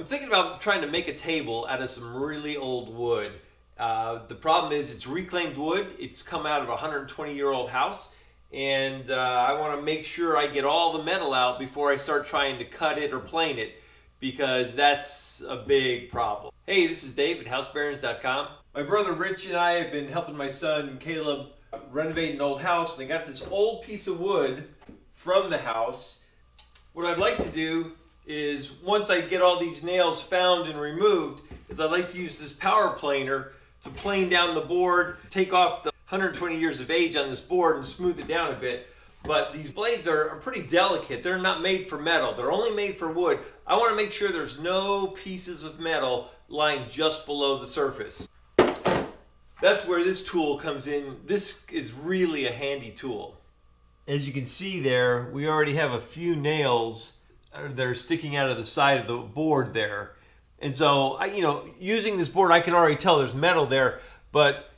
thinking about trying to make a table out of some really old wood. The problem is it's reclaimed wood. It's come out of a 120-year-old house, and I want to make sure I get all the metal out before I start trying to cut it or plane it, because that's a big problem. Hey, this is Dave at housebarons.com. My brother Rich and I have been helping my son Caleb renovate an old house, and they got this old piece of wood from the house. What I'd like to do is, once I get all these nails found and removed, is I'd like to use this power planer to plane down the board, take off the 120 years of age on this board and smooth it down a bit. But these blades are pretty delicate. They're not made for metal. They're only made for wood. I want to make sure there's no pieces of metal lying just below the surface. That's where this tool comes in. This is really a handy tool. As you can see there, we already have a few nails that are sticking out of the side of the board there. And so, using this board, I can already tell there's metal there. But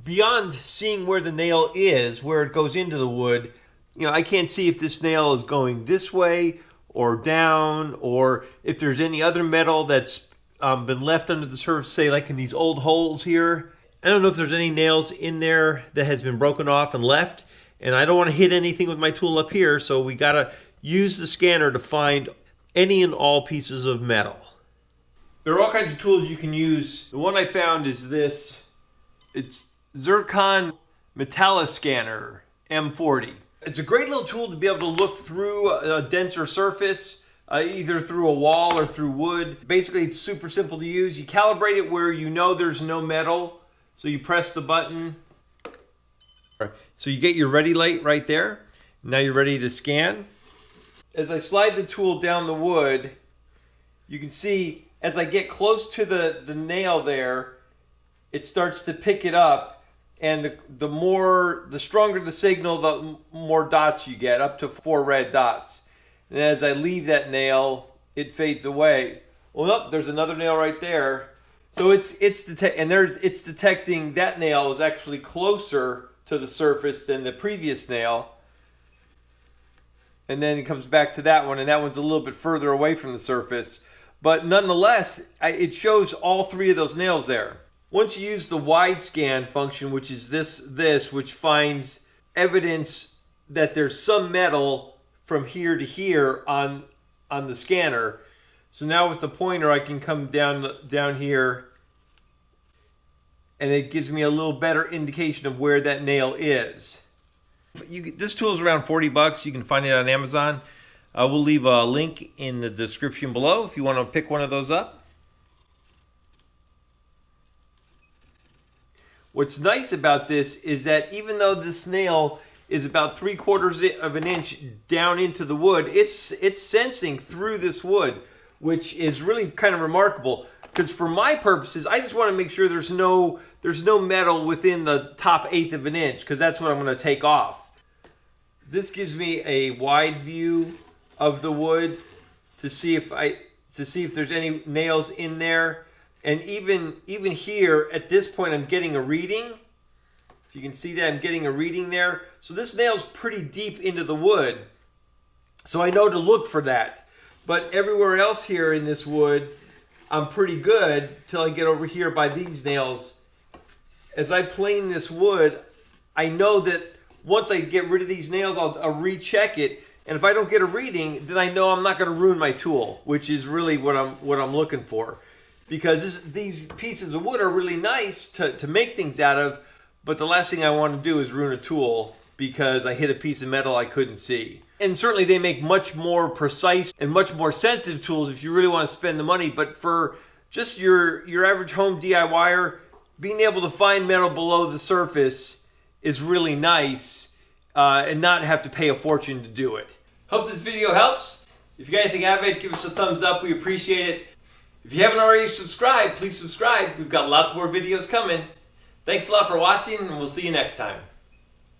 beyond seeing where the nail is, where it goes into the wood, I can't see if this nail is going this way or down, or if there's any other metal that's been left under the surface, say like in these old holes here. I don't know if there's any nails in there that has been broken off and left, and I don't want to hit anything with my tool up here, so we got to use the scanner to find any and all pieces of metal. There are all kinds of tools you can use. The one I found is this. It's Zircon Metalliscanner M40. It's a great little tool to be able to look through a denser surface, either through a wall or through wood. Basically, it's super simple to use. You calibrate it where you know there's no metal. So you press the button. So you get your ready light right there. Now you're ready to scan. As I slide the tool down the wood, you can see as I get close to the nail there, it starts to pick it up. And the stronger the signal, the more dots you get, up to 4 red dots. And as I leave that nail, it fades away. Well, nope, there's another nail right there. So it's detecting that nail is actually closer to the surface than the previous nail. And then it comes back to that one, and that one's a little bit further away from the surface. But nonetheless, it shows all 3 of those nails there. Once you use the wide scan function, which is this, which finds evidence that there's some metal from here to here on the scanner. So now with the pointer, I can come down here, and it gives me a little better indication of where that nail is. This tool is around $40. You can find it on Amazon. We'll leave a link in the description below if you want to pick one of those up. What's nice about this is that even though this nail is about 3/4 of an inch down into the wood, it's sensing through this wood, which is really kind of remarkable. Because for my purposes, I just want to make sure there's no metal within the top 1/8 of an inch, because that's what I'm going to take off. This gives me a wide view of the wood to see if there's any nails in there. And even here, at this point, I'm getting a reading. If you can see that, I'm getting a reading there. So this nail's pretty deep into the wood. So I know to look for that. But everywhere else here in this wood, I'm pretty good till I get over here by these nails. As I plane this wood, I know that once I get rid of these nails, I'll recheck it. And if I don't get a reading, then I know I'm not going to ruin my tool, which is really what I'm looking for. Because these pieces of wood are really nice to make things out of, but the last thing I want to do is ruin a tool because I hit a piece of metal I couldn't see. And certainly they make much more precise and much more sensitive tools if you really want to spend the money. But for just your average home DIYer, being able to find metal below the surface is really nice, and not have to pay a fortune to do it. Hope this video helps. If you got anything out of it, give us a thumbs up. We appreciate it. If you haven't already subscribed, please subscribe. We've got lots more videos coming. Thanks a lot for watching, and we'll see you next time.